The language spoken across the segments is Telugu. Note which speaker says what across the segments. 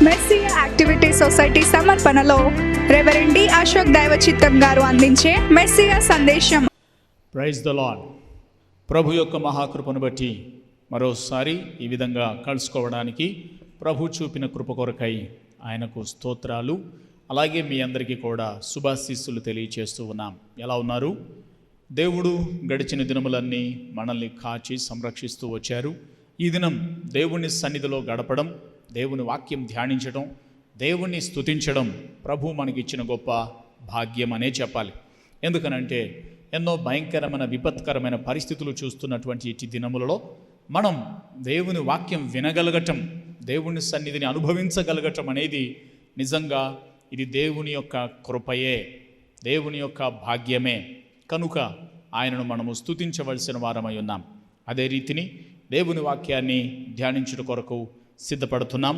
Speaker 1: మెస్సియా యాక్టివిటీ సొసైటీ సమర్పణలో రెవరెండ్ డి అశోక్ దైవచిత్తం గారు అందించే మెస్సియా సందేశం.
Speaker 2: Praise the lord. ప్రభు యొక్క మహాకృపను బట్టి మరోసారి ఈ విధంగా కలుసుకోవడానికి ప్రభు చూపిన కృప కొరకై ఆయనకు స్తోత్రాలు. అలాగే మీ అందరికీ కూడా శుభాశీస్సులు తెలియచేస్తూ ఉన్నాం. ఎలా ఉన్నారు? దేవుడు గడిచిన దినములన్నీ మనల్ని కాచి సంరక్షిస్తూ వచ్చారు. ఈ దినం దేవుని సన్నిధిలో గడపడం, దేవుని వాక్యం ధ్యానించడం, దేవుణ్ణి స్తుతించడం ప్రభు మనకిచ్చిన గొప్ప భాగ్యం అనే చెప్పాలి. ఎందుకనంటే ఎన్నో భయంకరమైన విపత్కరమైన పరిస్థితులు చూస్తున్నటువంటి ఈ దినములలో మనం దేవుని వాక్యం వినగలగటం, దేవుని సన్నిధిని అనుభవించగలగటం అనేది నిజంగా ఇది దేవుని యొక్క కృపయే, దేవుని యొక్క భాగ్యమే. కనుక ఆయనను మనము స్తుతించవలసిన వారమై ఉన్నాం. అదే రీతిని దేవుని వాక్యాన్ని ధ్యానించుట కొరకు సిద్ధపడుతున్నాం.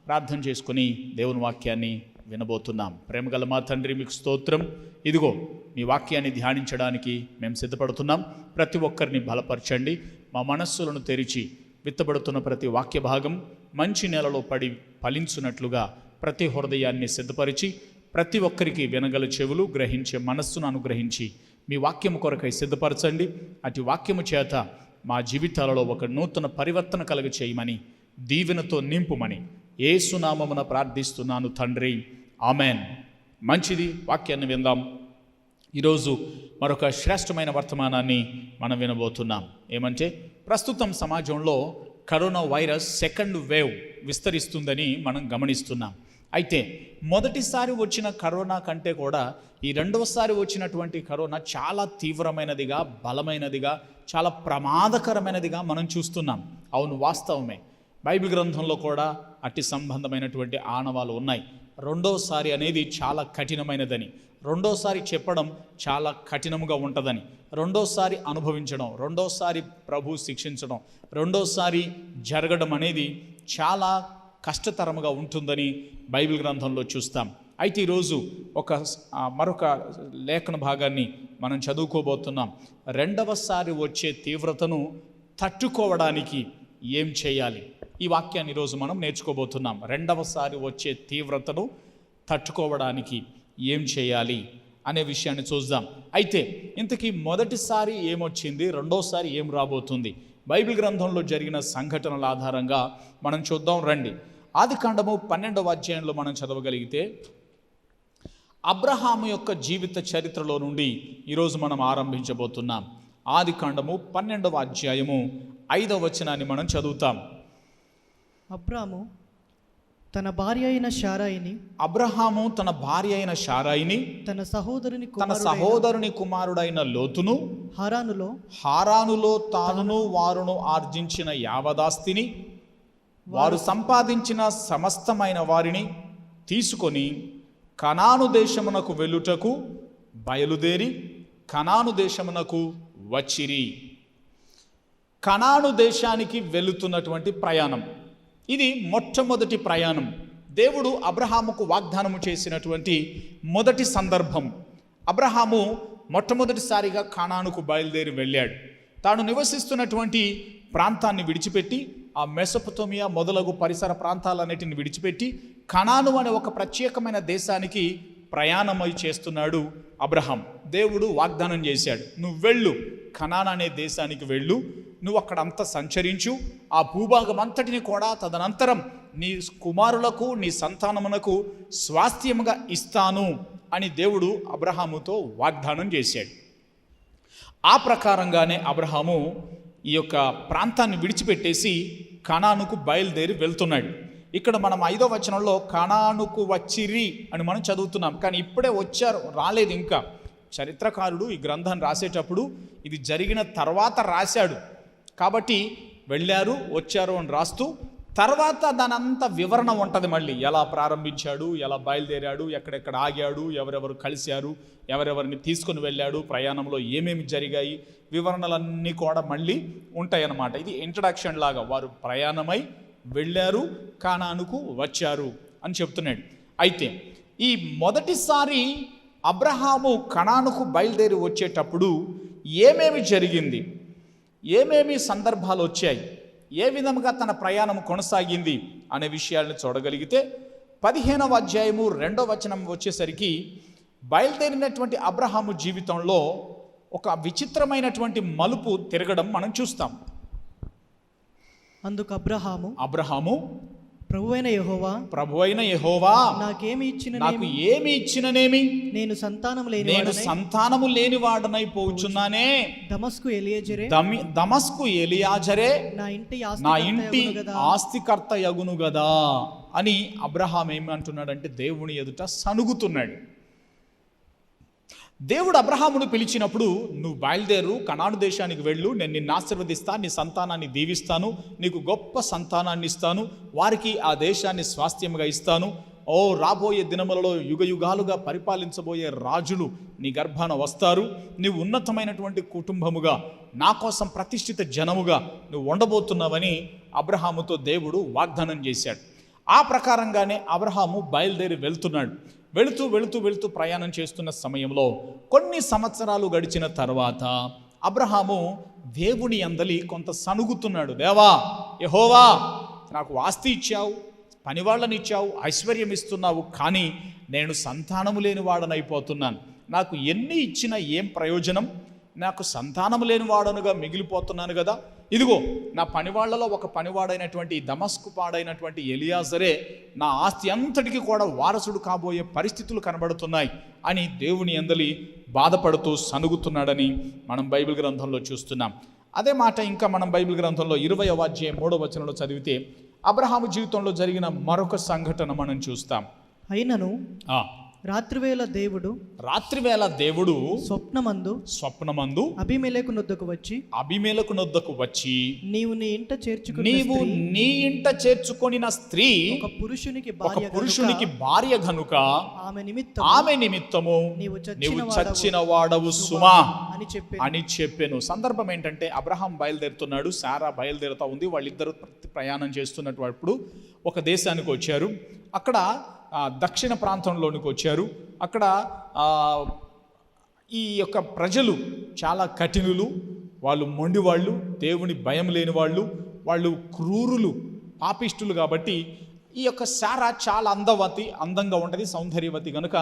Speaker 2: ప్రార్థన చేసుకుని దేవుని వాక్యాన్ని వినబోతున్నాం. ప్రేమగల మా తండ్రి, మీకు స్తోత్రం. ఇదిగో మీ వాక్యాన్ని ధ్యానించడానికి మేము సిద్ధపడుతున్నాం. ప్రతి ఒక్కరిని బలపరచండి. మా మనస్సులను తెరిచి విత్తబడుతున్న ప్రతి వాక్య భాగం మంచి నేలలో పడి ఫలించున్నట్లుగా ప్రతి హృదయాన్ని సిద్ధపరిచి ప్రతి ఒక్కరికి వినగల చెవులు, గ్రహించే మనస్సును అనుగ్రహించి మీ వాక్యము కొరకై సిద్ధపరచండి. అటు వాక్యము చేత మా జీవితాలలో ఒక నూతన పరివర్తన కలుగ చేయమని, దీవెనతో నింపుమని యేసు నామమున ప్రార్థిస్తున్నాను తండ్రి, ఆమెన్. మంచిది, వాక్యాన్ని విందాం. ఈరోజు మరొక శ్రేష్టమైన వర్తమానాన్ని మనం వినబోతున్నాం. ఏమంటే ప్రస్తుతం సమాజంలో కరోనా వైరస్ సెకండ్ వేవ్ విస్తరిస్తుందని మనం గమనిస్తున్నాం. అయితే మొదటిసారి వచ్చిన కరోనా కంటే కూడా ఈ రెండవసారి వచ్చినటువంటి కరోనా చాలా తీవ్రమైనదిగా, బలమైనదిగా, చాలా ప్రమాదకరమైనదిగా మనం చూస్తున్నాం. అవును, వాస్తవమే. బైబిల్ గ్రంథంలో కూడా అట్టి సంబంధమైనటువంటి ఆనవాలు ఉన్నాయి. రెండోసారి అనేది చాలా కఠినమైనదని, రెండోసారి చెప్పడం చాలా కఠినముగా ఉంటుందని, రెండోసారి అనుభవించడం, రెండోసారి ప్రభు శిక్షించడం, రెండోసారి జరగడం అనేది చాలా కష్టతరముగా ఉంటుందని బైబిల్ గ్రంథంలో చూస్తాం. అయితే ఈరోజు మరొక లేఖన భాగాన్ని మనం చదువుకోబోతున్నాం. రెండవసారి వచ్చే తీవ్రతను తట్టుకోవడానికి ఏం చేయాలి? ఈ వాక్యాన్ని ఈరోజు మనం నేర్చుకోబోతున్నాం. రెండవసారి వచ్చే తీవ్రతను తట్టుకోవడానికి ఏం చేయాలి అనే విషయాన్ని చూద్దాం. అయితే ఇంతకీ మొదటిసారి ఏమొచ్చింది, రెండోసారి ఏం రాబోతుంది? బైబిల్ గ్రంథంలో జరిగిన సంఘటనల ఆధారంగా మనం చూద్దాం. రండి. ఆదికాండము 12వ అధ్యాయంలో మనం చదవగలిగితే అబ్రహాము యొక్క జీవిత చరిత్రలో నుండి ఈరోజు మనం ఆరంభించబోతున్నాం. ఆదికాండము 12వ అధ్యాయము 5వ వచనాన్ని మనం చదువుతాం.
Speaker 3: అబ్రహాము తన భార్య అయిన శారాయిని తన సహోదరుని కుమారుడైన లోతును హారానులో తానును వారును ఆర్జించిన యావదాస్తిని, వారు సంపాదించిన సమస్తమైన వారిని తీసుకొని కనాను దేశమునకు వెళ్ళుటకు బయలుదేరి కనాను దేశమునకు వచ్చిరి. కనాను దేశానికి వెళుతున్నటువంటి ప్రయాణం ఇది మొట్టమొదటి ప్రయాణం. దేవుడు అబ్రహాముకు వాగ్దానము చేసినటువంటి మొదటి సందర్భం. అబ్రహాము మొట్టమొదటిసారిగా కనానుకు బయలుదేరి వెళ్ళాడు. తాను నివసిస్తున్నటువంటి ప్రాంతాన్ని విడిచిపెట్టి, ఆ మెసొపొతేమియా మొదలగు పరిసర ప్రాంతాలన్నిటిని విడిచిపెట్టి కనాను అనే ఒక ప్రత్యేకమైన దేశానికి ప్రయాణమై చేస్తున్నాడు అబ్రహాం. దేవుడు వాగ్దానం చేశాడు, నువ్వు వెళ్ళు, కనాను అనే దేశానికి వెళ్ళు, నువ్వు అక్కడంతా సంచరించు, ఆ భూభాగం అంతటిని కూడా తదనంతరం నీ కుమారులకు, నీ సంతానమునకు స్వాస్థ్యముగా ఇస్తాను అని దేవుడు అబ్రహాముతో వాగ్దానం చేశాడు. ఆ ప్రకారంగానే అబ్రహాము ఈ యొక్క ప్రాంతాన్ని విడిచిపెట్టేసి కనానుకు బయలుదేరి వెళ్తున్నాడు. ఇక్కడ మనం 5వ వచనంలో కనానుకు వచ్చిరి అని మనం చదువుతున్నాం. కానీ ఇప్పుడే వచ్చారు, రాలేదు ఇంకా. చరిత్రకారుడు ఈ గ్రంథాన్ని రాసేటప్పుడు ఇది జరిగిన తర్వాత రాశాడు. కాబట్టి వెళ్ళారు, వచ్చారు అని రాస్తూ తర్వాత దానంతా వివరణ ఉంటుంది. మళ్ళీ ఎలా ప్రారంభించాడు, ఎలా బయలుదేరాడు, ఎక్కడెక్కడ ఆగాడు, ఎవరెవరు కలిశారు, ఎవరెవరిని తీసుకొని వెళ్ళాడు, ప్రయాణంలో ఏమేమి జరిగాయి, వివరణలన్నీ కూడా మళ్ళీ ఉంటాయి అన్నమాట. ఇది ఇంట్రడక్షన్ లాగా. వారు ప్రయాణమై వెళ్ళారు, కానానుకు వచ్చారు అని చెప్తున్నాడు. అయితే ఈ మొదటిసారి అబ్రహాము కనానుకు బయలుదేరి వచ్చేటప్పుడు ఏమేమి జరిగింది, ఏమేమి సందర్భాలు వచ్చాయి, ఏ విధంగా తన ప్రయాణం కొనసాగింది అనే విషయాలను చూడగలిగితే
Speaker 2: 15వ అధ్యాయము 2వ వచనం వచ్చేసరికి బయలుదేరినటువంటి అబ్రహాము జీవితంలో ఒక విచిత్రమైనటువంటి మలుపు తిరగడం మనం చూస్తాం.
Speaker 3: అందుకు అబ్రహాము
Speaker 2: ప్రభువైన యెహోవా
Speaker 3: నాకు
Speaker 2: ఏమి ఇచ్చిననేమి,
Speaker 3: నేను
Speaker 2: సంతానము లేని వాడనైపోచున్నానే. దమస్కు ఎలియాజరే నా ఇంటి ఆస్తికర్త యగును గదా అని అబ్రహాం ఏమంటున్నాడంటే దేవుని ఎదుట సనుగుతున్నాడు. దేవుడు అబ్రహామును పిలిచినప్పుడు నువ్వు బయలుదేరు, కనాను దేశానికి వెళ్ళు, నేను నిన్ను ఆశీర్వదిస్తా, నీ సంతానాన్ని దీవిస్తాను, నీకు గొప్ప సంతానాన్ని ఇస్తాను, వారికి ఆ దేశాన్ని స్వాస్థ్యంగా ఇస్తాను, రాబోయే దినములలో యుగయుగాలుగా పరిపాలించబోయే రాజులు నీ గర్భాన వస్తారు, నీవు ఉన్నతమైనటువంటి కుటుంబముగా, నా కోసం ప్రతిష్ఠిత జనముగా నువ్వు ఉండబోతున్నావని అబ్రహాముతో దేవుడు వాగ్దానం చేశాడు. ఆ ప్రకారంగానే అబ్రహాము బయలుదేరి వెళ్తున్నాడు. వెళుతూ ప్రయాణం చేస్తున్న సమయంలో కొన్ని సంవత్సరాలు గడిచిన తర్వాత అబ్రహాము దేవుని యందలి కొంత సనుగుతున్నాడు. దేవా యెహోవా, నాకు ఆస్తి ఇచ్చావు, పనివాళ్ళని ఇచ్చావు, ఐశ్వర్యం ఇస్తున్నావు, కానీ నేను సంతానము లేని వాడనైపోతున్నాను. నాకు ఎన్ని ఇచ్చినా ఏం ప్రయోజనం? నాకు సంతానము లేని వాడనుగా మిగిలిపోతున్నాను కదా. ఇదిగో నా పనివాళ్లలో ఒక పనివాడైనటువంటి దమస్కు పాడైనటువంటి ఎలియాజరే నా ఆస్తి అంతటికి కూడా వారసుడు కాబోయే పరిస్థితులు కనబడుతున్నాయి అని దేవుని యందలి బాధపడుతూ సనుగుతున్నాడని మనం బైబిల్ గ్రంథంలో చూస్తున్నాం. అదే మాట ఇంకా మనం బైబిల్ గ్రంథంలో 20వ అధ్యాయం 3వ వచనంలో చదివితే అబ్రహాము జీవితంలో జరిగిన మరొక సంఘటన మనం చూస్తాం.
Speaker 3: అయినను రాత్రివేళ దేవుడు స్వప్నమందు అబీమెలెకు నొద్దకు వచ్చి నీవు నీ ఇంట చేర్చుకొనిన స్త్రీ ఒక పురుషునికి భార్య గనుక ఆమె నిమిత్తము నీవు చచ్చిన వాడవు సుమా అని చెప్పాను. సందర్భం ఏంటంటే అబ్రహాం బయలుదేరుతున్నాడు, సారా బయలుదేరుతా ఉంది. వాళ్ళిద్దరూ ప్రయాణం చేస్తున్నప్పుడు ఒక దేశానికి వచ్చారు. అక్కడ దక్షిణ ప్రాంతంలోనికి వచ్చారు. అక్కడ ఈ యొక్క ప్రజలు చాలా కఠినులు, వాళ్ళు మొండివాళ్ళు, దేవుని భయం లేని వాళ్ళు క్రూరులు, పాపిష్టులు. కాబట్టి ఈ యొక్క సారా చాలా అందంగా ఉంటుంది, సౌందర్యవతి కనుక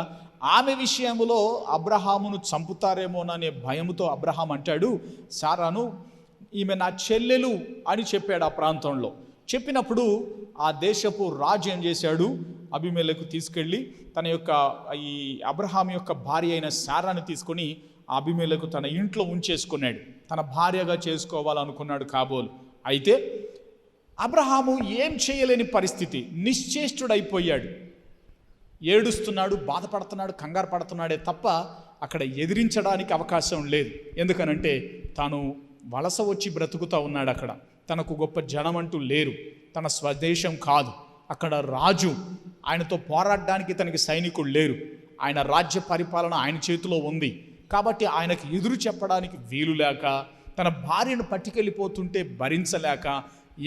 Speaker 3: ఆమె విషయంలో అబ్రహామును చంపుతారేమోననే భయముతో అబ్రహాం అంటాడు సారాను, ఈమె నా చెల్లెలు అని చెప్పాడు. ఆ ప్రాంతంలో చెప్పినప్పుడు ఆ దేశపు రాజు ఏం చేశాడు, అబీమెలెకు తీసుకెళ్ళి తన యొక్క ఈ అబ్రహాం యొక్క భార్య అయిన సారాను తీసుకొని అబీమెలెకు తన ఇంట్లో ఉంచేసుకున్నాడు. తన భార్యగా చేసుకోవాలనుకున్నాడు కాబోలు. అయితే అబ్రహాము ఏం చేయలేని పరిస్థితి, నిశ్చేష్టుడైపోయాడు. ఏడుస్తున్నాడు, బాధపడుతున్నాడు, కంగారు పడుతున్నాడే తప్ప అక్కడ ఎదిరించడానికి అవకాశం లేదు. ఎందుకనంటే తాను వలస వచ్చి బ్రతుకుతూ ఉన్నాడు. అక్కడ తనకు గొప్ప జనం అంటూ లేరు, తన స్వదేశం కాదు. అక్కడ రాజు, ఆయనతో పోరాడడానికి తనకి సైనికులు లేరు. ఆయన రాజ్య పరిపాలన ఆయన చేతిలో ఉంది. కాబట్టి ఆయనకు ఎదురు చెప్పడానికి వీలు లేక, తన భార్యను పట్టుకెళ్ళిపోతుంటే భరించలేక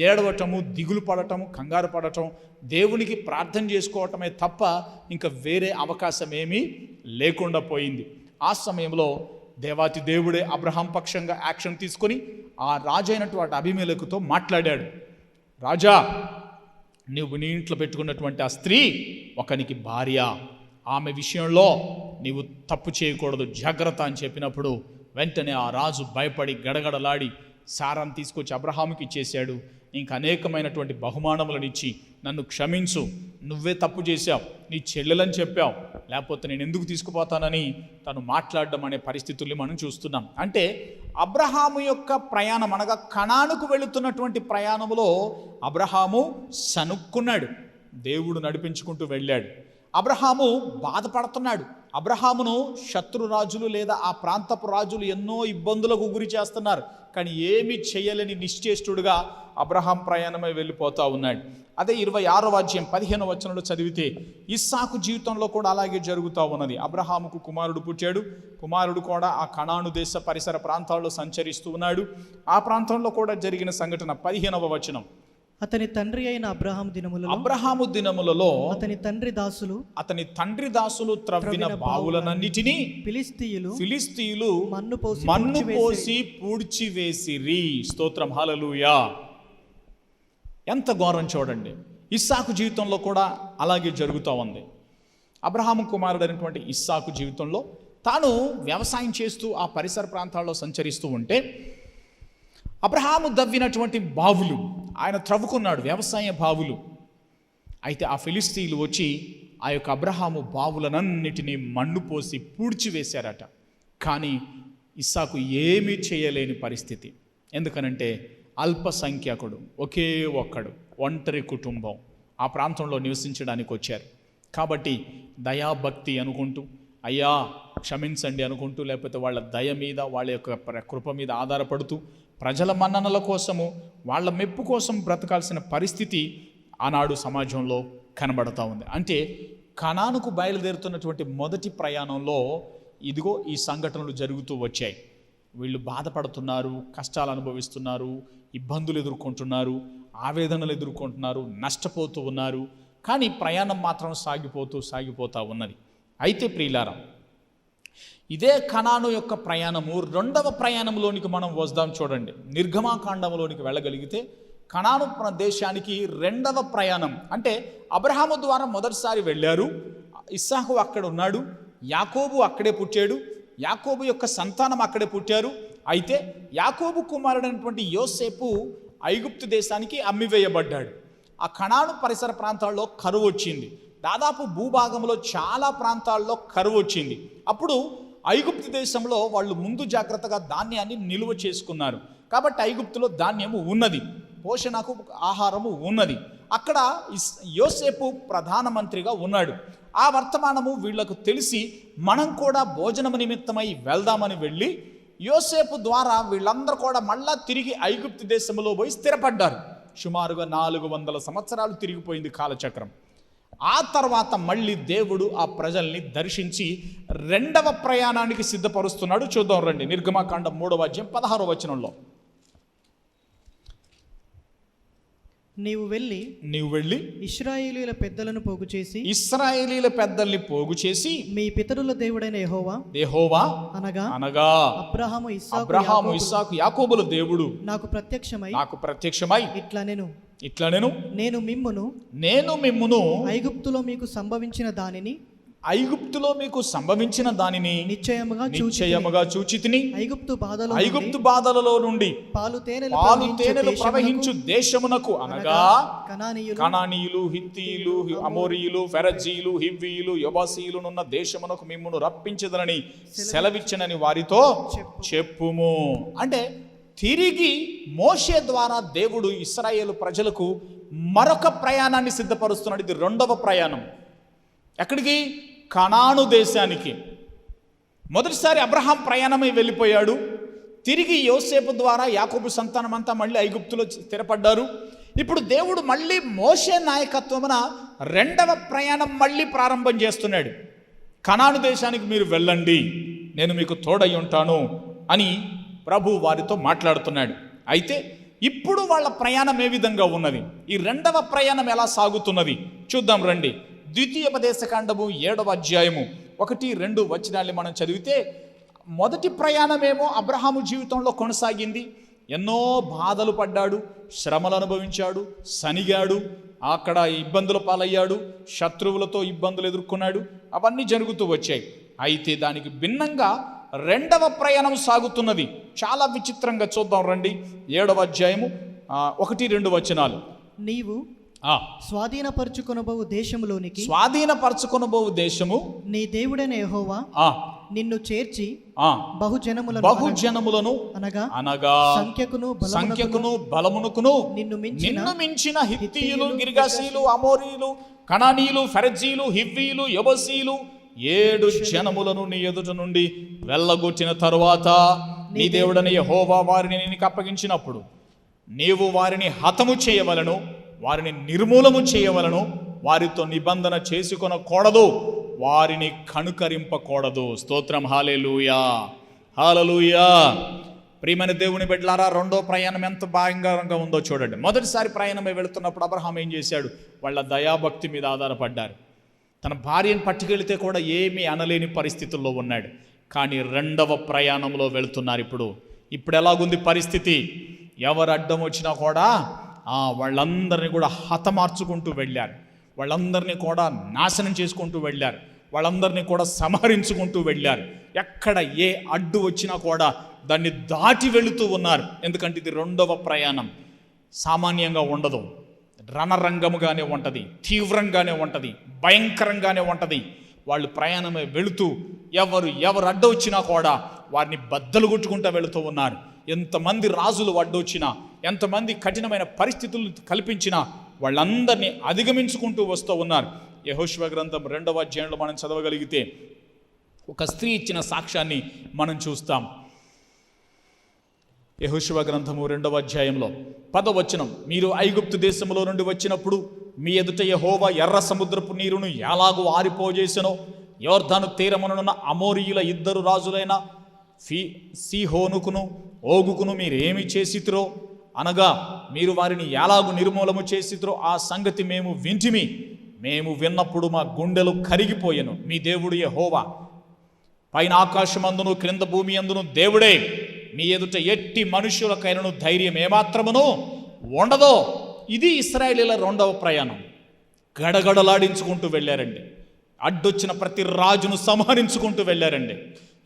Speaker 3: ఏడవటము, దిగులు పడటము, కంగారు పడటం, దేవునికి ప్రార్థన చేసుకోవటమే తప్ప ఇంకా వేరే అవకాశం ఏమీ లేకుండా పోయింది. ఆ సమయంలో దేవాతి దేవుడే అబ్రహాం పక్షంగా యాక్షన్ తీసుకొని ఆ రాజు అయినటువంటి అబీమెలెకుతో మాట్లాడాడు. రాజా, నువ్వు నీ ఇంట్లో పెట్టుకున్నటువంటి ఆ స్త్రీ ఒకనికి భార్య, ఆమె విషయంలో నీవు తప్పు చేయకూడదు, జాగ్రత్త అని చెప్పినప్పుడు వెంటనే ఆ రాజు భయపడి గడగడలాడి సారాన్ని తీసుకొచ్చి అబ్రహాముకి ఇచ్చేశాడు. ఇంక అనేకమైనటువంటి బహుమానములను ఇచ్చి, నన్ను క్షమించు, నువ్వే తప్పు చేశావు, నీ చెల్లెలని చెప్పావు, లేకపోతే నేను ఎందుకు తీసుకుపోతానని తను మాట్లాడడం అనే పరిస్థితుల్ని మనం చూస్తున్నాం. అంటే అబ్రహాము యొక్క ప్రయాణం అనగా కనానుకు వెళుతున్నటువంటి ప్రయాణంలో అబ్రహాము సనుక్కున్నాడు, దేవుడు నడిపించుకుంటూ వెళ్ళాడు. అబ్రహాము బాధపడుతున్నాడు. అబ్రహామును శత్రురాజులు లేదా ఆ ప్రాంతపు రాజులు ఎన్నో ఇబ్బందులకు గురి చేస్తున్నారు, కానీ ఏమీ చేయలేని నిశ్చేష్టుడుగా అబ్రహాం ప్రయాణమై వెళ్ళిపోతూ ఉన్నాడు. అదే 26వ అధ్యాయం 15వ వచనంలో చదివితే ఇస్సాకు జీవితంలో కూడా అలాగే జరుగుతూ ఉన్నది. అబ్రహాముకు కుమారుడు పుట్టాడు. కుమారుడు కూడా ఆ కనాను దేశ పరిసర ప్రాంతాల్లో సంచరిస్తూ ఉన్నాడు. ఆ ప్రాంతంలో కూడా జరిగిన సంఘటన 15వ వచనం. అతని తండ్రి అయిన అబ్రహాము దినములలో అతని తండ్రి దాసులు త్రవ్విన బావులనన్నిటినీ ఫిలిస్తీయులు మన్ను పోసి పూడ్చివేసిరి. స్తోత్రం, హల్లెలూయా. ఎంత ఘోరం చూడండి. ఇస్సాకు జీవితంలో కూడా అలాగే జరుగుతూ ఉంది. అబ్రహాము కుమారుడు అయినటువంటి ఇస్సాకు జీవితంలో తాను వ్యవసాయం చేస్తూ ఆ పరిసర ప్రాంతాల్లో సంచరిస్తూ ఉంటే అబ్రహాము దవ్వినటువంటి బావులు ఆయన త్రవ్వుకున్నాడు, వ్యవసాయ బావులు. అయితే ఆ ఫిలిస్తీన్లు వచ్చి ఆ యొక్క అబ్రహాము బావులనన్నిటినీ మన్ను పోసి పూడ్చివేశారట. కానీ ఇస్సాకు ఏమీ చేయలేని పరిస్థితి. ఎందుకనంటే అల్పసంఖ్యాకుడు, ఒకే ఒక్కడు, ఒంటరి కుటుంబం ఆ ప్రాంతంలో నివసించడానికి వచ్చారు. కాబట్టి దయాభక్తి అనుకుంటూ, అయ్యా క్షమించండి అనుకుంటూ, లేకపోతే వాళ్ళ దయ మీద, వాళ్ళ యొక్క కృప మీద ఆధారపడుతూ ప్రజల మన్ననల కోసము, వాళ్ళ మెప్పు కోసం బ్రతకాల్సిన పరిస్థితి ఆనాడు సమాజంలో కనబడతా ఉంది. అంటే కనానుకు బయలుదేరుతున్నటువంటి మొదటి ప్రయాణంలో ఇదిగో ఈ సంఘటనలు జరుగుతూ వచ్చాయి. వీళ్ళు బాధపడుతున్నారు, కష్టాలు అనుభవిస్తున్నారు, ఇబ్బందులు ఎదుర్కొంటున్నారు, ఆవేదనలు ఎదుర్కొంటున్నారు, నష్టపోతూ ఉన్నారు. కానీ ప్రయాణం మాత్రం సాగిపోతూ ఉన్నది. అయితే ప్రియులారా, ఇదే కనాను యొక్క ప్రయాణము రెండవ ప్రయాణంలోనికి మనం వద్దాం. చూడండి, నిర్గమాకాండంలోనికి వెళ్ళగలిగితే కనాను దేశానికి రెండవ ప్రయాణం. అంటే అబ్రహాము ద్వారా మొదటిసారి వెళ్ళారు, ఇస్సాకు అక్కడ ఉన్నాడు, యాకోబు అక్కడే పుట్టాడు, యాకోబు యొక్క సంతానం అక్కడే పుట్టారు. అయితే యాకోబు కుమారుడైనటువంటి యోసేపు ఐగుప్తు దేశానికి అమ్మివేయబడ్డాడు. ఆ కనాను పరిసర ప్రాంతాల్లో కరువు వచ్చింది. దాదాపు భూభాగంలో చాలా ప్రాంతాల్లో కరువు వచ్చింది. అప్పుడు ఐగుప్తు దేశంలో వాళ్ళు ముందు జాగ్రత్తగా ధాన్యాన్ని నిలువ చేసుకున్నారు. కాబట్టి ఐగుప్తులో ధాన్యము ఉన్నది, పోషణకు ఆహారము ఉన్నది. అక్కడ యోసేపు ప్రధానమంత్రిగా ఉన్నాడు. ఆ వర్తమానము వీళ్లకు తెలిసి మనం కూడా భోజనము నిమిత్తమై వెళ్దామని వెళ్ళి యోసేపు ద్వారా వీళ్ళందరూ కూడా మళ్ళా తిరిగి ఐగుప్తు దేశంలో పోయి స్థిరపడ్డారు. సుమారుగా 400 సంవత్సరాలు తిరిగిపోయింది కాలచక్రం. ఆ తర్వాత మళ్ళీ దేవుడు ఆ ప్రజల్ని దర్శించి రెండవ ప్రయాణానికి సిద్ధపరుస్తున్నాడు. చూద్దాం రండి, నిర్గమాకాండం 3వ అధ్యాయం 16వ వచనంలో.
Speaker 4: నీవు వెళ్ళి ఇశ్రాయేలీయుల పెద్దలను పోగు చేసి మీ పితరుల దేవుడైన యెహోవా అనగా అబ్రహాము ఇస్సాకు యాకోబుల దేవుడు నాకు ప్రత్యక్షమై ఇట్లా నేను మిమ్మును ఐగుప్తులో మీకు సంభవించిన దానిని నిశ్చయముగా చూచితిని. ఐగుప్తు బాధలలో నుండి పాలు తేనెలు ప్రవహించు దేశమునకు, అనగా కనానీయులు, హిత్తీయులు, అమోరీయులు, ఫెరజీయులు, హివ్వీయులు, యెబూసీయులునున్న దేశమునకు మిమ్మును రప్పించదనని సెలవిచ్చనని వారితో చెప్పుము. అంటే తిరిగి మోషే ద్వారా దేవుడు ఇశ్రాయేలు ప్రజలకు మరొక ప్రయాణాన్ని సిద్ధపరుస్తున్నాడు. ఇది రెండవ ప్రయాణం. ఎక్కడికి? కనాను దేశానికి. మొదటిసారి అబ్రహాం ప్రయాణమై వెళ్ళిపోయాడు. తిరిగి యోసేపు ద్వారా యాకోబు సంతానం అంతా మళ్ళీ ఐగుప్తులో స్థిరపడ్డారు. ఇప్పుడు దేవుడు మళ్ళీ మోషే నాయకత్వమున రెండవ ప్రయాణం మళ్ళీ ప్రారంభం చేస్తున్నాడు. కనాను దేశానికి మీరు వెళ్ళండి, నేను మీకు తోడై ఉంటాను అని ప్రభు వారితో మాట్లాడుతున్నాడు. అయితే ఇప్పుడు వాళ్ళ ప్రయాణం ఏ విధంగా ఉన్నది, ఈ రెండవ ప్రయాణం ఎలా సాగుతున్నది చూద్దాం రండి. ద్వితీయోపదేశకాండము 7వ అధ్యాయము 1-2 వచనాల్ని మనం చదివితే, మొదటి ప్రయాణమేమో అబ్రహాము జీవితంలో కొనసాగింది. ఎన్నో బాధలు పడ్డాడు, శ్రమలు అనుభవించాడు, సనిగాడు, అక్కడ ఇబ్బందుల పాలయ్యాడు, శత్రువులతో ఇబ్బందులు ఎదుర్కొన్నాడు. అవన్నీ జరుగుతూ వచ్చాయి. అయితే దానికి భిన్నంగా రెండవ ప్రయాణం సాగుతున్నది. చాలా విచిత్రంగా చూద్దాం రండి. 7వ అధ్యాయము 1-2 వచనాలు. నీవు స్వాధీనపరచుకొనబోవు దేశము నీ దేవుడైన యెహోవా నిన్ను చేర్చి బహుజనములను అనగా సంఖ్యకును బలమునకును నిన్ను మించిన హిత్తీయులు, గిర్గాషీలు, అమోరీయులు, కనానీయులు, ఫెరజీలు, హివ్వీలు, యెబూసీలు 7 జనములను నీ ఎదుట నుండి వెళ్ళగొట్టిన తరువాత నీ దేవుడైన యెహోవా వారిని నీకు అప్పగించినప్పుడు నీవు వారిని హతము చేయవలను, వారిని నిర్మూలము చేయవలను, వారితో నిబంధన చేసుకొనకూడదు, వారిని కనుకరింపకూడదు. స్తోత్రం. హల్లెలూయా, హల్లెలూయా. ప్రియమైన దేవుని బిడ్డలారా, రెండో ప్రయాణం ఎంత భయంకరంగా ఉందో చూడండి. మొదటిసారి ప్రయాణమే వెళుతున్నప్పుడు అబ్రహాం ఏం చేశాడు? వాళ్ళ దయాభక్తి మీద ఆధారపడ్డారు. తన భార్యను పట్టుకెళితే కూడా ఏమీ అనలేని పరిస్థితుల్లో ఉన్నాడు. కానీ రెండవ ప్రయాణంలో వెళుతున్నారు. ఇప్పుడు ఎలాగుంది పరిస్థితి? ఎవరు అడ్డం వచ్చినా కూడా
Speaker 3: వాళ్ళందరినీ కూడా హతమార్చుకుంటూ వెళ్ళారు, వాళ్ళందరినీ కూడా నాశనం చేసుకుంటూ వెళ్ళారు, వాళ్ళందరినీ కూడా సంహరించుకుంటూ వెళ్ళారు. ఎక్కడ ఏ అడ్డు వచ్చినా కూడా దాన్ని దాటి వెళుతూ ఉన్నారు. ఎందుకంటే ఇది రెండవ ప్రయాణం, సామాన్యంగా ఉండదు, రణరంగముగానే ఉంటుంది, తీవ్రంగానే ఉంటుంది, భయంకరంగానే ఉంటుంది. వాళ్ళు ప్రయాణమే వెళుతూ ఎవరు అడ్డు వచ్చినా కూడా వారిని బద్దలు కొట్టుకుంటూ వెళుతూ ఉన్నారు. ఎంతమంది రాజులు అడ్డొచ్చినా, ఎంతమంది కఠినమైన పరిస్థితులు కల్పించినా వాళ్ళందరినీ అధిగమించుకుంటూ వస్తూ ఉన్నారు. యెహోషువ గ్రంథం 2వ అధ్యాయంలో మనం చదవగలిగితే ఒక స్త్రీ ఇచ్చిన సాక్ష్యాన్ని మనం చూస్తాం. యెహోషువ గ్రంథము 2వ అధ్యాయంలో 10వ వచనం, మీరు ఐగుప్తు దేశంలో నుండి వచ్చినప్పుడు మీ ఎదుట యెహోవా ఎర్ర సముద్రపు నీరును ఎలాగూ ఆరిపోజేసెనో, యోర్దాను తీరమునున్న అమోరీయుల 2 రాజులైన సీహోనుకును ఓగుకును మీరేమి చేసితిరో, అనగా మీరు వారిని ఎలాగు నిర్మూలము చేసితిరో ఆ సంగతి మేము వింటిమి. మేము విన్నప్పుడు మా గుండెలు కరిగిపోయెను. మీ దేవుడు యెహోవా, పైన ఆకాశమందును క్రింద భూమి అందును దేవుడే. మీ ఎదుట ఎట్టి మనుష్యులకైనను ధైర్యం ఏమాత్రమును ఉండదో. ఇది ఇశ్రాయేలీల 2వ ప్రయాణం. గడగడలాడించుకుంటూ వెళ్ళారండి, అడ్డొచ్చిన ప్రతి రాజును సంహరించుకుంటూ వెళ్ళారండి,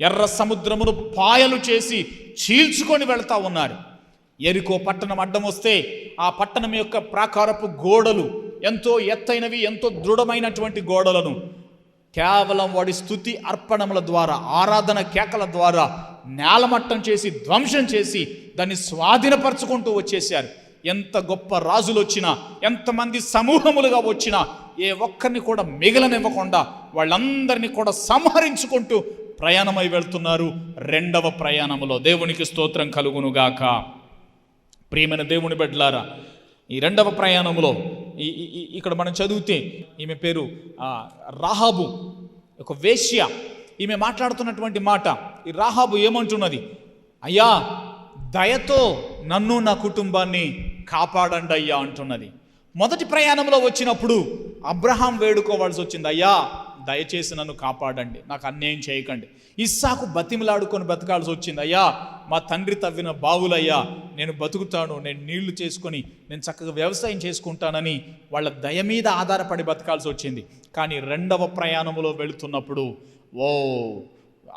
Speaker 3: ఎర్ర సముద్రమును పాయలు చేసి చీల్చుకొని వెళ్తా ఉన్నారు. ఎరికో పట్టణం అడ్డం వస్తే ఆ పట్టణం యొక్క ప్రాకారపు గోడలు ఎంతో ఎత్తైనవి, ఎంతో దృఢమైనటువంటి గోడలను కేవలం వాడి స్తుతి అర్పణముల ద్వారా, ఆరాధన కేకల ద్వారా నేలమట్టం చేసి ధ్వంసం చేసి దాన్ని స్వాధీనపరచుకుంటూ వచ్చేసారు. ఎంత గొప్ప రాజులు వచ్చినా, ఎంతమంది సమూహములుగా వచ్చినా ఏ ఒక్కరిని కూడా మిగలనివ్వకుండా వాళ్ళందరినీ కూడా సంహరించుకుంటూ ప్రయాణమై వెళ్తున్నారు 2వ ప్రయాణములో. దేవునికి స్తోత్రం కలుగునుగాక. ప్రియమైన దేవుని బిడ్డలారా, ఈ 2వ ప్రయాణంలో ఇక్కడ మనం చదివితే ఈమె పేరు రాహాబు, ఒక వేశ్య. ఈమె మాట్లాడుతున్నటువంటి మాట, ఈ రాహాబు ఏమంటున్నది, అయ్యా దయతో నన్ను నా కుటుంబాన్ని కాపాడండి అయ్యా అంటున్నది. మొదటి ప్రయాణంలో వచ్చినప్పుడు అబ్రహాం వేడుకోవాల్సి వచ్చింది, అయ్యా దయచేసి నన్ను కాపాడండి, నాకు అన్యాయం చేయకండి. ఇస్సాకు బతిమలాడుకొని బతకాల్సి వచ్చింది, అయ్యా మా తండ్రి తవ్విన బావులయ్యా, నేను బతుకుతాను, నేను నీళ్లు చేసుకొని నేను చక్కగా వ్యవసాయం చేసుకుంటానని వాళ్ళ దయ మీద ఆధారపడి బతకాల్సి వచ్చింది. కానీ 2వ ప్రయాణంలో వెళుతున్నప్పుడు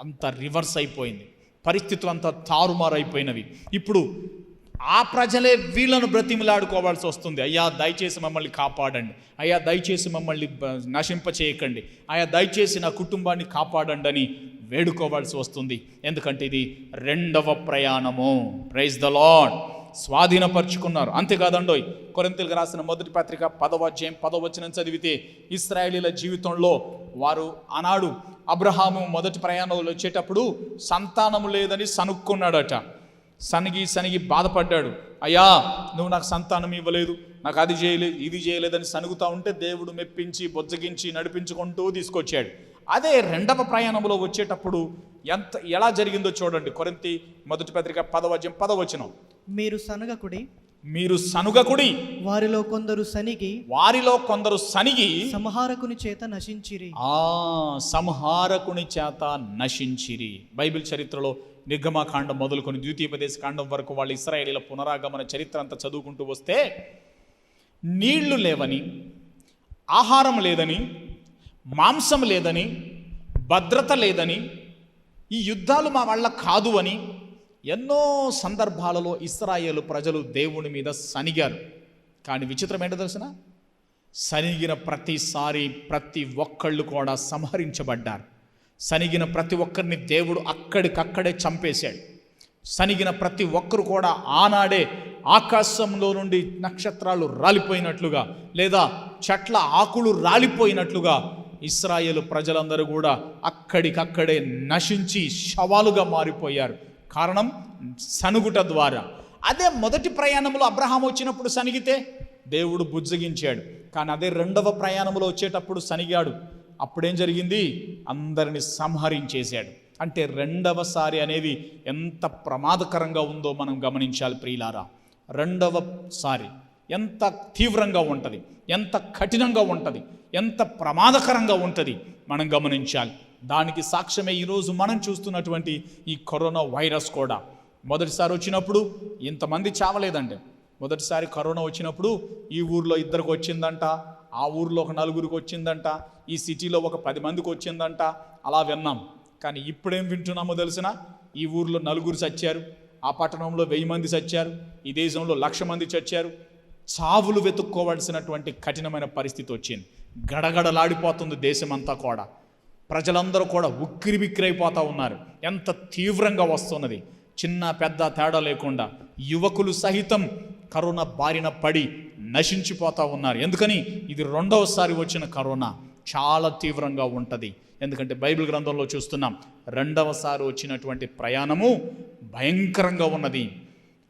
Speaker 3: అంత రివర్స్ అయిపోయింది, పరిస్థితులు అంతా తారుమారైపోయినవి. ఇప్పుడు ఆ ప్రజలే వీళ్ళను బ్రతిమలాడుకోవాల్సి వస్తుంది, అయ్యా దయచేసి మమ్మల్ని కాపాడండి, అయ్యా దయచేసి మమ్మల్ని నశింపచేయకండి, అయ్యా దయచేసి నా కుటుంబాన్ని కాపాడండి అని వేడుకోవాల్సి వస్తుంది. ఎందుకంటే ఇది 2వ ప్రయాణము. Praise the Lord. స్వాధీనపరుచుకున్నారు. అంతేకాదండోయ్, కొరింథీయులకు రాసిన మొదటి పత్రిక 10వ అధ్యాయం 10వ వచనం చదివితే ఇశ్రాయేలీల జీవితంలో వారు ఆనాడు అబ్రహాము మొదటి ప్రయాణంలో వచ్చేటప్పుడు సంతానము లేదని సనుక్కున్నాడట. సనిగి బాధపడ్డాడు, అయ్యా నువ్వు నాకు సంతానం ఇవ్వలేదు, నాకు అది చేయలేదు ఇది చేయలేదని సనుగుతూ ఉంటే దేవుడు మెప్పించి బొజ్జగించి నడిపించుకుంటూ తీసుకొచ్చాడు. అదే 2వ ప్రయాణంలో వచ్చేటప్పుడు ఎలా జరిగిందో చూడండి. కొరింథీ మొదటి పత్రిక 10వ అధ్యాయం 10వ వచనం, మీరు సనుగకుడి వారిలో కొందరు సనిగి సంహారకుని చేత నశించిరి. బైబిల్ చరిత్రలో నిర్గమాకాండం మొదలుకొని ద్వితీయోపదేశ కాండం వరకు వాళ్ళు ఇశ్రాయేలీల పునరాగమన చరిత్ర అంతా చదువుకుంటూ వస్తే నీళ్లు లేవని, ఆహారం లేదని, మాంసం లేదని, భద్రత లేదని, ఈ యుద్ధాలు మా వల్ల కాదు అని ఎన్నో సందర్భాలలో ఇశ్రాయేలు ప్రజలు దేవుని మీద సనిగారు. కానీ విచిత్రం ఏంటో తెలిసిన, సనిగిన ప్రతిసారి ప్రతి ఒక్కళ్ళు కూడా సంహరించబడ్డారు. సనిగిన ప్రతి ఒక్కరిని దేవుడు అక్కడికక్కడే చంపేశాడు. సనిగిన ప్రతి ఒక్కరు కూడా ఆనాడే ఆకాశంలో నుండి నక్షత్రాలు రాలిపోయినట్లుగా, లేదా చెట్ల ఆకులు రాలిపోయినట్లుగా ఇశ్రాయేలు ప్రజలందరూ కూడా అక్కడికక్కడే నశించి శవాలుగా మారిపోయారు. కారణం సనుగుట ద్వారా. అదే మొదటి ప్రయాణంలో అబ్రహాం వచ్చినప్పుడు సనిగితే దేవుడు బుజ్జగించాడు. కానీ అదే 2వ ప్రయాణంలో వచ్చేటప్పుడు సనిగాడు. అప్పుడేం జరిగింది, అందరిని సంహరించేశాడు. అంటే 2వసారి అనేది ఎంత ప్రమాదకరంగా ఉందో మనం గమనించాలి ప్రియులారా. 2వసారి ఎంత తీవ్రంగా ఉంటుంది, ఎంత కఠినంగా ఉంటుంది, ఎంత ప్రమాదకరంగా ఉంటుంది మనం గమనించాలి. దానికి సాక్ష్యమే ఈరోజు మనం చూస్తున్నటువంటి ఈ కరోనా వైరస్ కూడా. మొదటిసారి వచ్చినప్పుడు ఇంతమంది చావలేదండి, మొదటిసారి కరోనా వచ్చినప్పుడు ఈ ఊర్లో 2 వచ్చిందంట, ఆ ఊర్లో ఒక 4 వచ్చిందంట, ఈ సిటీలో ఒక 10 మందికి వచ్చిందంట, అలా విన్నాం. కానీ ఇప్పుడేం వింటున్నామో తెలిసిన, ఈ ఊర్లో 4 చచ్చారు, ఆ పట్టణంలో 1000 మంది చచ్చారు, ఈ దేశంలో 1,00,000 మంది చచ్చారు. చావులు వెతుక్కోవలసినటువంటి కఠినమైన పరిస్థితి వచ్చింది. గడగడలాడిపోతుంది దేశమంతా కూడా. ప్రజలందరూ కూడా ఉక్కిరిబిక్కిరైపోతూ ఉన్నారు. ఎంత తీవ్రంగా వస్తున్నది, చిన్న పెద్ద తేడా లేకుండా యువకులు సహితం కరోనా బారిన పడి నశించిపోతూ ఉన్నారు. ఎందుకని? ఇది 2వసారి వచ్చిన కరోనా చాలా తీవ్రంగా ఉంటుంది. ఎందుకంటే బైబిల్ గ్రంథంలో చూస్తున్నాం, 2వసారి వచ్చినటువంటి ప్రయాణము భయంకరంగా ఉన్నది,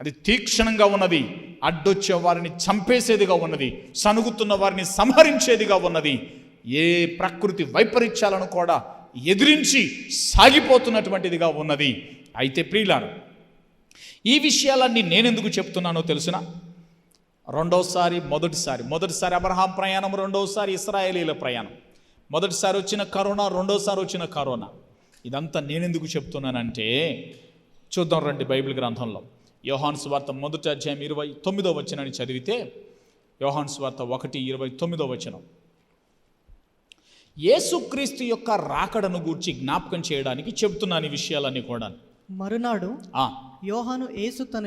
Speaker 3: అది తీక్షణంగా ఉన్నది, అడ్డొచ్చే వారిని చంపేసేదిగా ఉన్నది, సనుగుతున్న వారిని సంహరించేదిగా ఉన్నది, ఏ ప్రకృతి వైపరీత్యాలను కూడా ఎదిరించి సాగిపోతున్నటువంటిదిగా ఉన్నది. అయితే ప్రియులారా, ఈ విషయాలన్నీ నేనెందుకు చెప్తున్నానో తెలుసిన? మొదటిసారి అబ్రహాం ప్రయాణం, 2వసారి ఇశ్రాయేలీల ప్రయాణం, మొదటిసారి వచ్చిన కరోనా, 2వసారి వచ్చిన కరోనా. ఇదంతా నేనెందుకు చెప్తున్నానంటే, చూద్దాం రండి బైబిల్ గ్రంథంలో. యోహాను సువార్త 1వ అధ్యాయం 29వ వచనాన్ని చదివితే, యోహాను సువార్త 1:29వ వచనం, యేసుక్రీస్తు యొక్క రాకడను గూర్చి జ్ఞాపకం చేయడానికి చెప్తున్నాను ఈ విషయాలన్నీ కూడా.
Speaker 4: మరునాడు యోహాను యేసు తన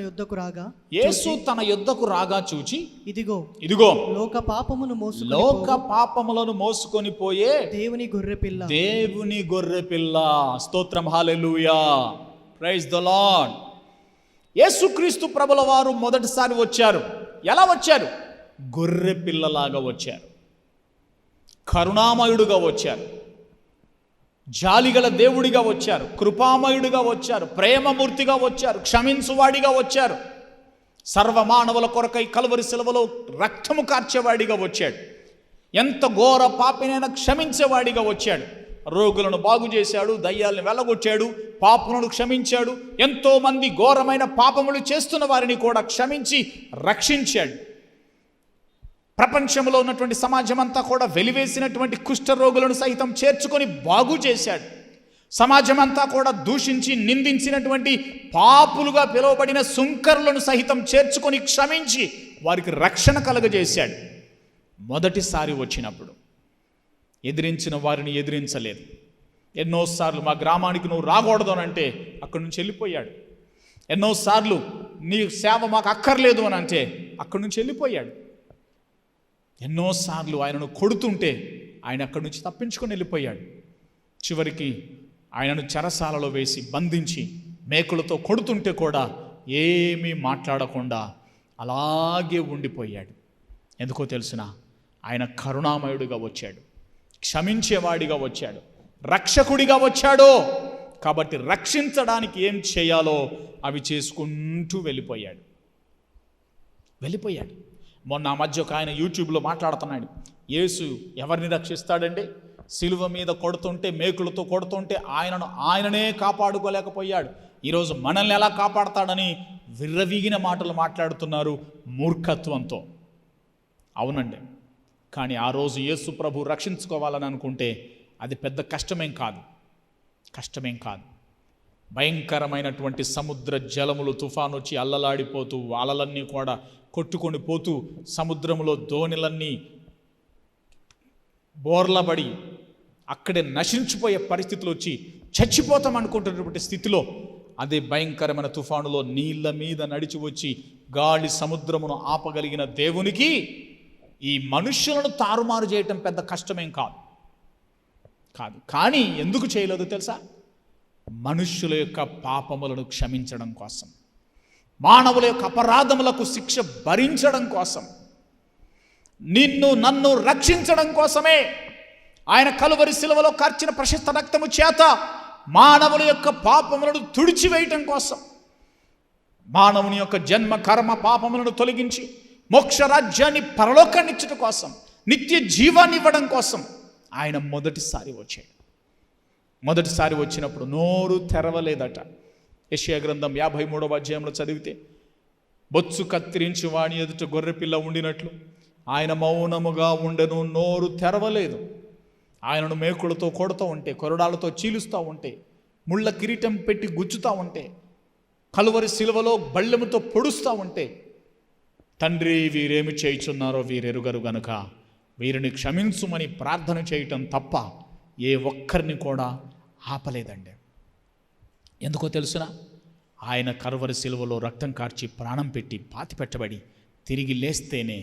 Speaker 4: యొద్దకు రాగా చూచి, ఇదిగో లోక పాపములను మోసుకొని పోయే దేవుని గొర్రెపిల్ల. స్తోత్రం, హల్లెలూయా, ప్రైజ్ ద లార్డ్. యేసుక్రీస్తు ప్రభుల వారు మొదటిసారి వచ్చారు. ఎలా వచ్చారు? గొర్రె పిల్లలాగా వచ్చారు, కరుణామయుడుగా వచ్చారు, జాలిగల దేవుడిగా వచ్చారు, కృపామయుడిగా వచ్చారు, ప్రేమమూర్తిగా వచ్చారు, క్షమించువాడిగా వచ్చారు, సర్వమానవుల కొరకై కల్వరి శిలువలో రక్తము కార్చేవాడిగా వచ్చాడు, ఎంత ఘోర పాపినైనా క్షమించేవాడిగా వచ్చాడు, రోగులను బాగు చేశాడు, దయ్యాలను వెళ్ళగొట్టాడు, పాపములను క్షమించాడు, ఎంతో మంది ఘోరమైన పాపములు చేస్తున్న వారిని కూడా క్షమించి రక్షించాడు. ప్రపంచంలో ఉన్నటువంటి సమాజం అంతా కూడా వెలివేసినటువంటి కుష్ఠరోగులను సైతం చేర్చుకొని బాగు చేశాడు. సమాజం అంతా కూడా దూషించి నిందించినటువంటి పాపులుగా పిలువబడిన సుంకరులను సహితం చేర్చుకొని క్షమించి వారికి రక్షణ కలుగజేశాడు. మొదటిసారి వచ్చినప్పుడు ఎదిరించిన వారిని ఎదిరించలేదు. ఎన్నోసార్లు మా గ్రామానికి నువ్వు రాకూడదు అని అంటే అక్కడి నుంచి వెళ్ళిపోయాడు. ఎన్నోసార్లు నీ సేవ మాకు అక్కర్లేదు అని అంటే అక్కడి నుంచి వెళ్ళిపోయాడు. ఎన్నోసార్లు ఆయనను కొడుతుంటే ఆయన అక్కడి నుంచి తప్పించుకొని వెళ్ళిపోయాడు. చివరికి ఆయనను చెరసాలలో వేసి బంధించి మేకులతో కొడుతుంటే కూడా ఏమీ మాట్లాడకుండా అలాగే ఉండిపోయాడు. ఎందుకో తెలుసిన? ఆయన కరుణామయుడిగా వచ్చాడు, క్షమించేవాడిగా వచ్చాడు, రక్షకుడిగా వచ్చాడు. కాబట్టి రక్షించడానికి ఏం చేయాలో అవి చేసుకుంటూ వెళ్ళిపోయాడు. మొన్న ఆ మధ్య ఒక ఆయన యూట్యూబ్లో మాట్లాడుతున్నాడు, యేసు ఎవరిని రక్షిస్తాడండి? సిలువ మీద కొడుతుంటే, మేకులతో కొడుతుంటే ఆయననే కాపాడుకోలేకపోయాడు. ఈరోజు మనల్ని ఎలా కాపాడతాడని విర్రవీగిన మాటలు మాట్లాడుతున్నారు మూర్ఖత్వంతో. అవునండి, కానీ ఆ రోజు యేసు ప్రభు రక్షించుకోవాలని అనుకుంటే అది పెద్ద కష్టమేం కాదు. భయంకరమైనటువంటి సముద్ర జలములు తుఫాను వచ్చి అల్లలాడిపోతూ అలలన్నీ కూడా కొట్టుకొని పోతూ సముద్రంలో దోణిలన్నీ బోర్లబడి అక్కడే నశించిపోయే పరిస్థితులు వచ్చి చచ్చిపోతాం అనుకుంటున్నటువంటి స్థితిలో అదే భయంకరమైన తుఫానులో నీళ్ళ మీద నడిచి వచ్చి గాలి సముద్రమును ఆపగలిగిన దేవునికి ఈ మనుష్యులను తారుమారు చేయటం పెద్ద కష్టమేం కాదు. కానీ ఎందుకు చేయలేదు తెలుసా? మనుష్యుల యొక్క పాపములను క్షమించడం కోసం, మానవుల యొక్క అపరాధములకు శిక్ష భరించడం కోసం, నిన్ను నన్ను రక్షించడం కోసమే ఆయన కలువరి శిలువలో కార్చిన ప్రశస్త రక్తము చేత మానవుల యొక్క పాపములను తుడిచివేయటం కోసం, మానవుని యొక్క జన్మ కర్మ పాపములను తొలగించి మోక్ష రాజ్యాన్ని పరలోకాన్నిచ్చడం కోసం, నిత్య జీవాన్ని ఇవ్వడం కోసం ఆయన మొదటిసారి వచ్చాడు. మొదటిసారి వచ్చినప్పుడు నోరు తెరవలేదట. యెషయా గ్రంథం 53వ అధ్యాయంలో చదివితే, బొత్సు కత్తిరించి వాని ఎదుట గొర్రెపిల్ల ఉండినట్లు ఆయన మౌనముగా ఉండెను, నోరు తెరవలేదు. ఆయనను మేకులతో కొడుతూ ఉంటే, కొరడాలతో చీలుస్తూ ఉంటే, ముళ్ళ కిరీటం పెట్టి గుచ్చుతూ ఉంటే, కలువరి శిలువలో బళ్ళెముతో పొడుస్తూ ఉంటే
Speaker 2: తండ్రి, వీరేమి చేయుచున్నారో వీరెరుగరు గనుక వీరిని క్షమించుమని ప్రార్థన చేయటం తప్ప ఏ ఒక్కరిని కూడా ఆపలేదండి. ఎందుకో తెలుసునా? ఆయన కల్వరి శిలువలో రక్తం కార్చి ప్రాణం పెట్టి పాతిపెట్టబడి తిరిగి లేస్తేనే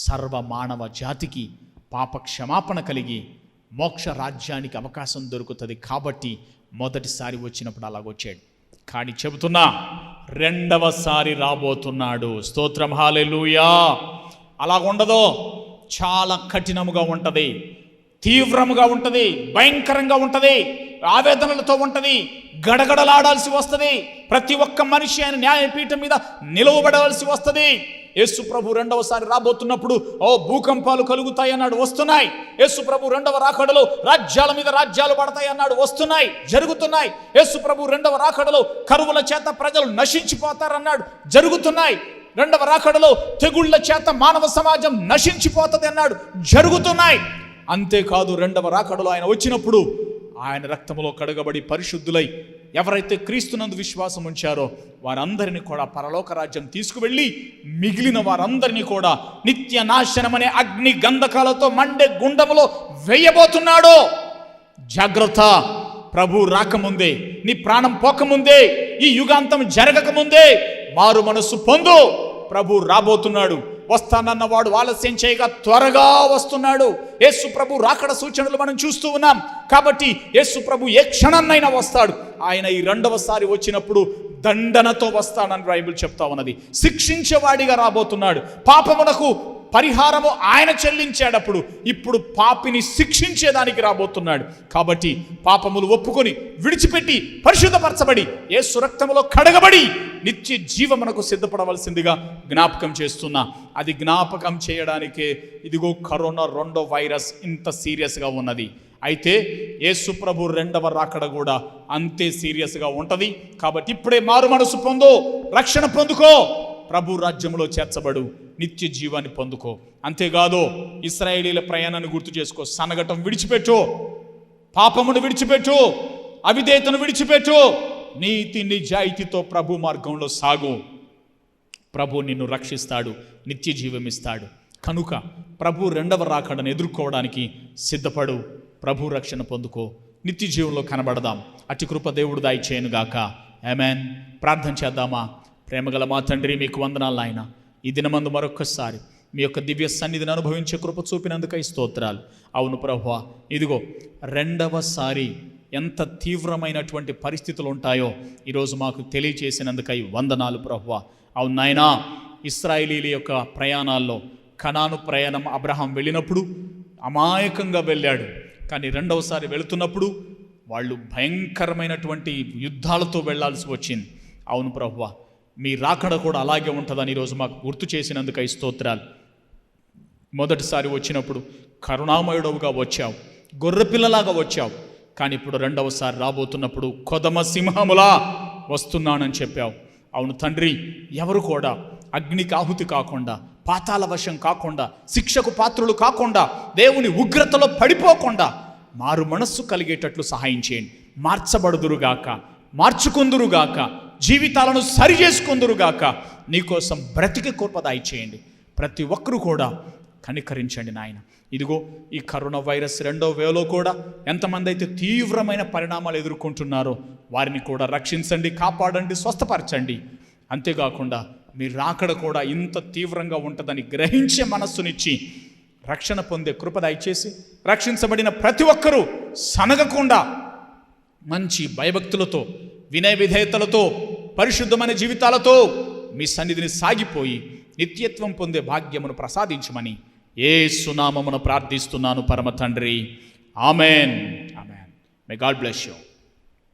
Speaker 2: సర్వ మానవ జాతికి పాప క్షమాపణ కలిగి మోక్ష రాజ్యానికి అవకాశం దొరుకుతుంది. కాబట్టి మొదటిసారి వచ్చినప్పుడు అలాగొచ్చాడు. కానీ చెబుతున్నా, రెండవసారి రాబోతున్నాడు. స్తోత్రం, హల్లెలూయా. అలాగుండదో, చాలా కఠినముగా ఉంటుంది, తీవ్రముగా ఉంటుంది, భయంకరంగా ఉంటుంది, ఆవేదనలతో ఉంటుంది, గడగడలాడాల్సి వస్తుంది. ప్రతి ఒక్క మనిషి ఆయన న్యాయపీఠం మీద నిలవబడవలసి వస్తుంది. యేసు ప్రభు రెండవసారి రాబోతున్నప్పుడు భూకంపాలు కలుగుతాయి అన్నాడు, వస్తున్నాయి. యేసు ప్రభు రెండవ రాకడలో రాజ్యాల మీద రాజ్యాలు పడతాయి అన్నాడు, వస్తున్నాయి, జరుగుతున్నాయి. యేసు ప్రభు రెండవ రాకడలో కరువుల చేత ప్రజలు నశించిపోతారన్నాడు, జరుగుతున్నాయి. రెండవ రాకడలో తెగుళ్ల చేత మానవ సమాజం నశించిపోతుంది అన్నాడు, జరుగుతున్నాయి. అంతేకాదు, రెండవ రాకడలో ఆయన వచ్చినప్పుడు ఆయన రక్తములో కడగబడి పరిశుద్ధులై ఎవరైతే క్రీస్తునందు విశ్వాసం ఉంచారో వారందరినీ కూడా పరలోక రాజ్యం తీసుకువెళ్ళి మిగిలిన వారందరినీ కూడా నిత్య నాశనమనే అగ్ని గంధకాలతో మండే గుండములో వేయబోతున్నాడు. జాగ్రత్త, ప్రభు రాకముందే, నీ ప్రాణం పోకముందే, ఈ యుగాంతం జరగకముందే మారు మనస్సు పొందు. ప్రభు రాబోతున్నాడు. వస్తానన్నవాడు ఆలస్యం చేయగా త్వరగా వస్తున్నాడు. యేసు ప్రభు రాకడ సూచనలు మనం చూస్తూ ఉన్నాం. కాబట్టి యేసు ప్రభు ఏ క్షణాన్నైనా వస్తాడు. ఆయన ఈ రెండవసారి వచ్చినప్పుడు దండనతో వస్తాడని బైబిల్ చెప్తా ఉన్నది. శిక్షించేవాడిగా రాబోతున్నాడు. పాపమునకు పరిహారము ఆయన చెల్లించేటప్పుడు ఇప్పుడు పాపిని శిక్షించేదానికి రాబోతున్నాడు. కాబట్టి పాపములు ఒప్పుకొని విడిచిపెట్టి పరిశుద్ధపరచబడి యేసు రక్తములో కడగబడి నిత్య జీవమునకు సిద్ధపడవలసిందిగా జ్ఞాపకం చేస్తున్నా. అది జ్ఞాపకం చేయడానికే ఇదిగో కరోనా రెండో వైరస్ ఇంత సీరియస్గా ఉన్నది. అయితే యేసు ప్రభు రెండవ రాకడ కూడా అంతే సీరియస్గా ఉంటుంది. కాబట్టి ఇప్పుడే మారు మనసు పొందు, రక్షణ పొందుకో, ప్రభు రాజ్యంలో చేర్చబడు, నిత్య జీవాన్ని పొందుకో. అంతేకాదు, ఇశ్రాయేలీల ప్రయాణాన్ని గుర్తు చేసుకో. సనగటం విడిచిపెట్టు, పాపమును విడిచిపెట్టు, అవిధేయతను విడిచిపెట్టు, నీతి నిజాయితీతో ప్రభు మార్గంలో సాగు. ప్రభు నిన్ను రక్షిస్తాడు, నిత్య జీవం ఇస్తాడు. కనుక ప్రభు రెండవ రాకడను ఎదుర్కోవడానికి సిద్ధపడు, ప్రభు రక్షణ పొందుకో, నిత్య జీవంలో కనబడదాం. అట్టి కృప దేవుడు దయచేయునుగాక. ఆమేన్. ప్రార్థన చేద్దామా? ప్రేమగల మా తండ్రి, మీకు వందనాలు నాయన. ఈ దినమందు మరొక్కసారి మీ యొక్క దివ్య సన్నిధిని అనుభవించే కృప చూపినందుకై స్తోత్రాలు. అవును ప్రభువా, ఇదిగో రెండవసారి ఎంత తీవ్రమైనటువంటి పరిస్థితులు ఉంటాయో ఈరోజు మాకు తెలియచేసినందుకై వందనాలు ప్రభువా. అవును నాయనా, ఇశ్రాయేలీల యొక్క ప్రయాణాల్లో కనాను ప్రయాణం అబ్రహాం వెళ్ళినప్పుడు అమాయకంగా వెళ్ళాడు. కానీ రెండవసారి వెళుతున్నప్పుడు వాళ్ళు భయంకరమైనటువంటి యుద్ధాలతో వెళ్లాల్సి వచ్చింది. అవును ప్రభువా, మీ రాకడ కూడా అలాగే ఉంటుందని ఈరోజు మాకు గుర్తు చేసినందుకై స్తోత్రాలు. మొదటిసారి వచ్చినప్పుడు కరుణామయుడవుగా వచ్చావు, గొర్రెపిల్లలాగా వచ్చావు. కానీ ఇప్పుడు రెండవసారి రాబోతున్నప్పుడు కొదమ సింహములా వస్తున్నానని చెప్పావు. అవును తండ్రి, ఎవరు కూడా అగ్నికి ఆహుతి కాకుండా, పాతాళ వశం కాకుండా, శిక్షకు పాత్రులు కాకుండా, దేవుని ఉగ్రతలో పడిపోకుండా మారు మనస్సు కలిగేటట్లు సహాయం చేయండి. మార్చబడుదురుగాక, మార్చుకుందురుగాక, జీవితాలను సరి చేసుకుందురుగాక. నీకోసం బ్రతికి కృపదాయి చేయండి. ప్రతి ఒక్కరూ కూడా కనికరించండి నాయన. ఇదిగో ఈ కరోనా వైరస్ రెండో వేవ్లో కూడా ఎంతమంది అయితే తీవ్రమైన పరిణామాలు ఎదుర్కొంటున్నారో వారిని కూడా రక్షించండి, కాపాడండి, స్వస్థపరచండి. అంతేకాకుండా మీ రాకడ కూడా ఇంత తీవ్రంగా ఉంటుందని గ్రహించే మనస్సునిచ్చి రక్షణ పొందే కృప దయచేసి రక్షించబడిన ప్రతి ఒక్కరూ సనగకుండా మంచి భయభక్తులతో, వినయ విధేయతలతో, పరిశుద్ధమైన జీవితాలతో మీ సన్నిధిని సాగిపోయి నిత్యత్వం పొందే భాగ్యమును ప్రసాదించమని యేసు నామమున ప్రార్థిస్తున్నాను పరమ తండ్రి. Amen. Amen. May God bless you.